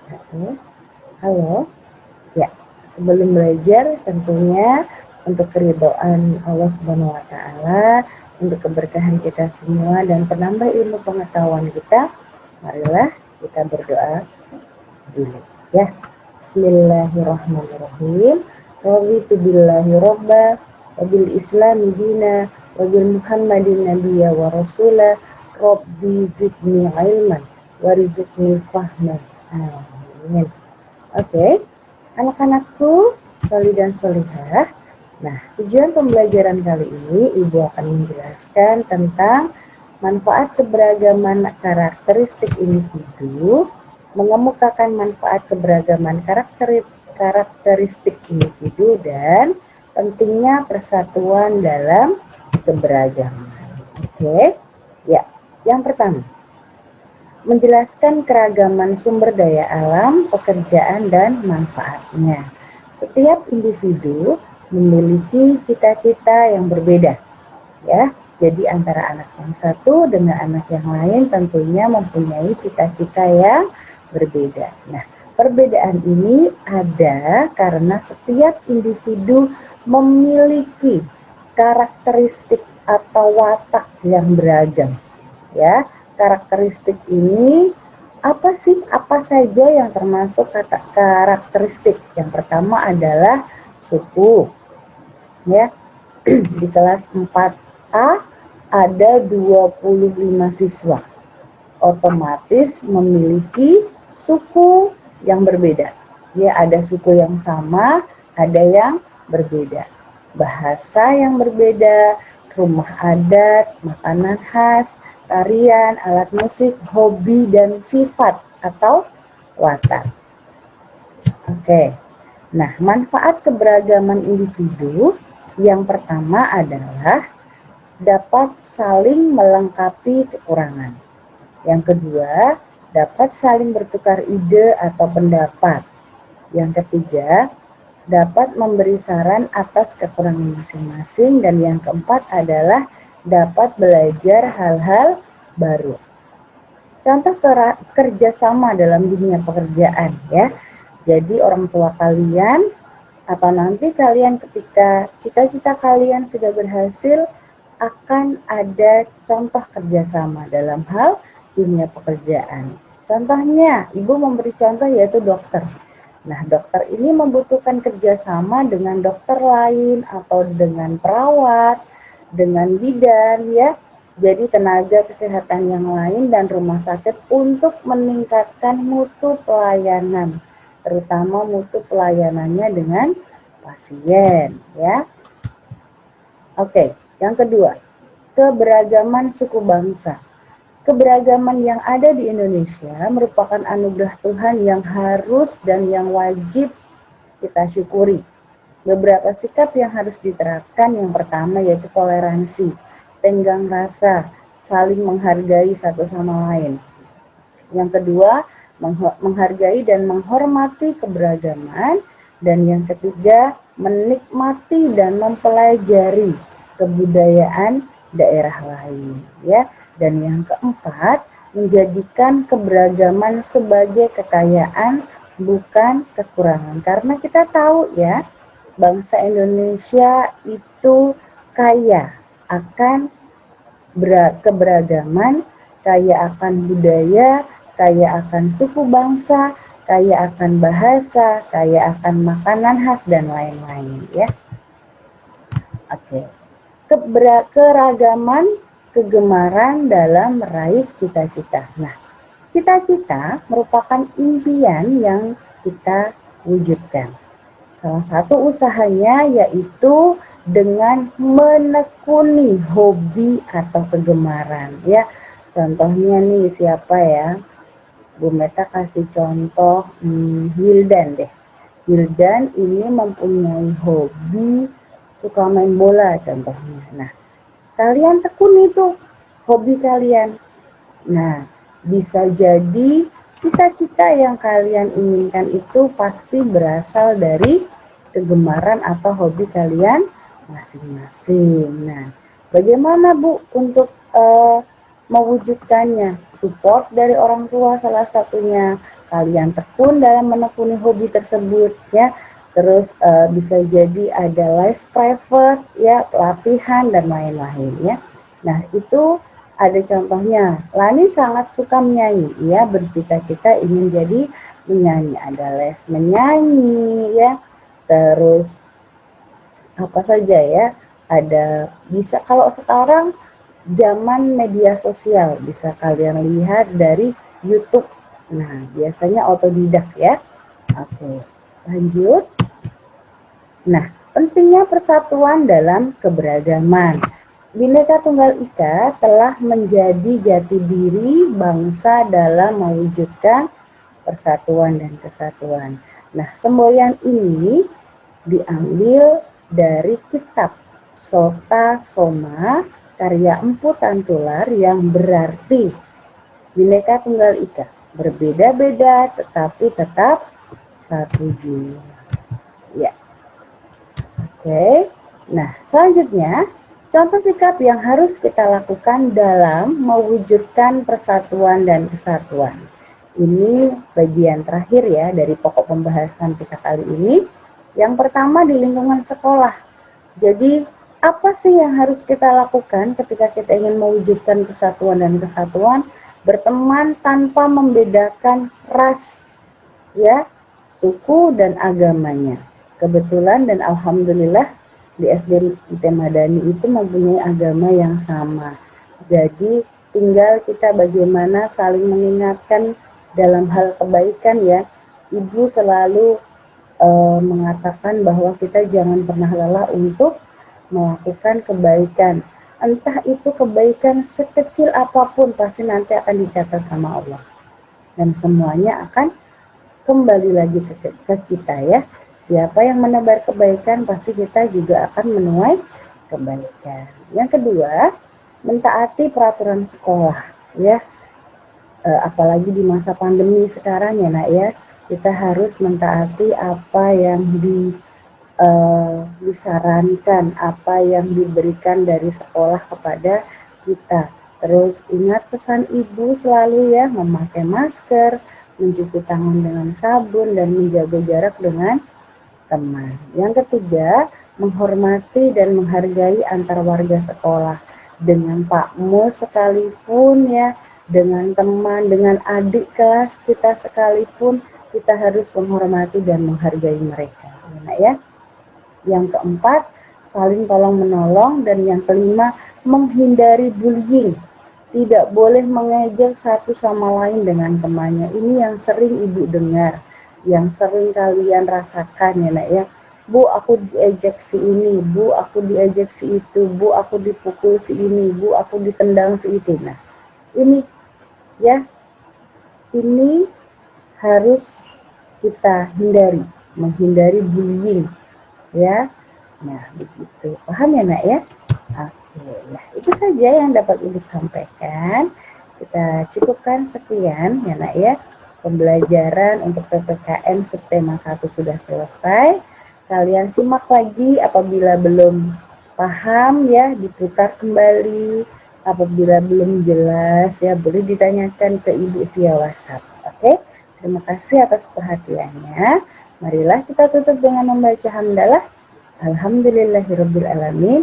Oke. Halo. Ya, sebelum belajar tentunya untuk keridhaan Allah Subhanahu wa taala, untuk keberkahan kita semua dan penambah ilmu pengetahuan kita, marilah kita berdoa dulu ya. Bismillahirrahmanirrahim. Raditu billahi robba wa bil islami dina wa bil muhammadin nabiyya wa rasula rabbi zidni ilman warzuqni fahman. Amin. Oke, anak-anakku, soli dan solihah. Nah, tujuan pembelajaran kali ini Ibu akan menjelaskan tentang manfaat keberagaman karakteristik individu, mengemukakan manfaat keberagaman karakteristik individu, dan pentingnya persatuan dalam keberagaman. Oke, ya, yang pertama, menjelaskan keragaman sumber daya alam, pekerjaan, dan manfaatnya. Setiap individu memiliki cita-cita yang berbeda, ya. Jadi antara anak yang satu dengan anak yang lain tentunya mempunyai cita-cita yang berbeda. Nah, perbedaan ini ada karena setiap individu memiliki karakteristik atau watak yang beragam, ya. Karakteristik ini apa sih? Apa saja yang termasuk kata karakteristik? Yang pertama adalah suku, ya. Di kelas 4A ada 25 siswa. Otomatis memiliki suku yang berbeda. Ya, ada suku yang sama, ada yang berbeda. Bahasa yang berbeda, rumah adat, makanan khas, tarian, alat musik, hobi, dan sifat atau watak. Oke. Nah, manfaat keberagaman individu yang pertama adalah dapat saling melengkapi kekurangan. Yang kedua, dapat saling bertukar ide atau pendapat. Yang ketiga, dapat memberi saran atas kekurangan masing-masing. Dan yang keempat adalah dapat belajar hal-hal baru. Contoh kerjasama dalam dunia pekerjaan, ya. Jadi orang tua kalian atau nanti kalian ketika cita-cita kalian sudah berhasil akan ada contoh kerjasama dalam hal dunia pekerjaan. Contohnya, Ibu memberi contoh yaitu dokter. Nah, dokter ini membutuhkan kerjasama dengan dokter lain atau dengan perawat, dengan bidan, ya. Jadi tenaga kesehatan yang lain dan rumah sakit untuk meningkatkan mutu pelayanan, terutama mutu pelayanannya dengan pasien, ya. Oke, yang kedua, keberagaman suku bangsa. Keberagaman yang ada di Indonesia merupakan anugerah Tuhan yang harus dan yang wajib kita syukuri. Beberapa sikap yang harus diterapkan, yang pertama yaitu toleransi, tenggang rasa, saling menghargai satu sama lain. Yang kedua, menghargai dan menghormati keberagaman. Dan yang ketiga, menikmati dan mempelajari kebudayaan daerah lain, ya. Dan yang keempat, menjadikan keberagaman sebagai kekayaan bukan kekurangan. Karena kita tahu ya, bangsa Indonesia itu kaya akan keberagaman, kaya akan budaya, kaya akan suku bangsa, kaya akan bahasa, kaya akan makanan khas dan lain-lain, ya. Oke. Keragaman kegemaran dalam meraih cita-cita. Nah, cita-cita merupakan impian yang kita wujudkan. Salah satu usahanya yaitu dengan menekuni hobi atau kegemaran, ya. Contohnya nih siapa ya? Bu Meta kasih contoh Wildan deh. Wildan ini mempunyai hobi suka main bola contohnya. Nah, kalian tekuni tuh hobi kalian. Nah, bisa jadi cita-cita yang kalian inginkan itu pasti berasal dari kegemaran atau hobi kalian masing-masing. Nah, bagaimana Bu untuk mewujudkannya? Support dari orang tua salah satunya. kalian tekun dalam menekuni hobi tersebut ya. Terus bisa jadi ada les private ya, pelatihan dan lain-lain ya. Nah, itu ada contohnya. Lani sangat suka menyanyi, ya, bercita-cita ingin jadi menyanyi. Ada les menyanyi ya. Terus apa saja ya? Ada bisa kalau sekarang zaman media sosial bisa kalian lihat dari YouTube. Nah, biasanya otodidak ya. Oke, lanjut. Nah, pentingnya persatuan dalam keberagaman. Bhinneka Tunggal Ika telah menjadi jati diri bangsa dalam mewujudkan persatuan dan kesatuan. Nah, semboyan ini diambil dari kitab Sota Soma karya Empu Tantular yang berarti Bhinneka Tunggal Ika, berbeda-beda tetapi tetap satu jiwa. Ya, oke. Nah, selanjutnya contoh sikap yang harus kita lakukan dalam mewujudkan persatuan dan kesatuan. Ini bagian terakhir ya dari pokok pembahasan kita kali ini. Yang pertama di lingkungan sekolah. Jadi apa sih yang harus kita lakukan ketika kita ingin mewujudkan persatuan dan kesatuan? Berteman tanpa membedakan ras, ya, suku dan agamanya. Kebetulan dan alhamdulillah di SD Madani itu mempunyai agama yang sama. Jadi tinggal kita bagaimana saling mengingatkan dalam hal kebaikan ya. Ibu selalu mengatakan bahwa kita jangan pernah lelah untuk melakukan kebaikan. Entah itu kebaikan sekecil apapun pasti nanti akan dicatat sama Allah. Dan semuanya akan kembali lagi ke kita ya. Siapa yang menebar kebaikan pasti kita juga akan menuai kebaikan. Yang kedua, mentaati peraturan sekolah ya. Apalagi di masa pandemi sekarang ya nak ya. Kita harus mentaati apa yang disarankan, apa yang diberikan dari sekolah kepada kita. Terus ingat pesan ibu selalu ya, memakai masker, mencuci tangan dengan sabun, dan menjaga jarak dengan teman. Yang ketiga, menghormati dan menghargai antar warga sekolah. Dengan Pak Mus sekalipun ya, dengan teman, dengan adik kelas kita sekalipun, kita harus menghormati dan menghargai mereka. Ya. Yang keempat, saling tolong menolong. Dan yang kelima, menghindari bullying. Tidak boleh mengejek satu sama lain dengan temannya. Ini yang sering ibu dengar, yang sering kalian rasakan ya nak ya. Bu, aku diejek si ini, bu, aku diejek si itu, bu, aku dipukul si ini, bu, aku ditendang si itu. Nah, ini ya, ini harus kita hindari, menghindari bullying ya. Nah, begitu. Paham ya nak ya? Oke, nah itu saja yang dapat ibu sampaikan. Kita cukupkan sekian ya nak ya. Pembelajaran untuk PPKM subtema 1 sudah selesai. Kalian simak lagi apabila belum paham ya, diputar kembali. Apabila belum jelas ya, boleh ditanyakan ke ibu via WhatsApp. Oke, terima kasih atas perhatiannya. Marilah kita tutup dengan membaca hamdalah. Alhamdulillahirabbil alamin.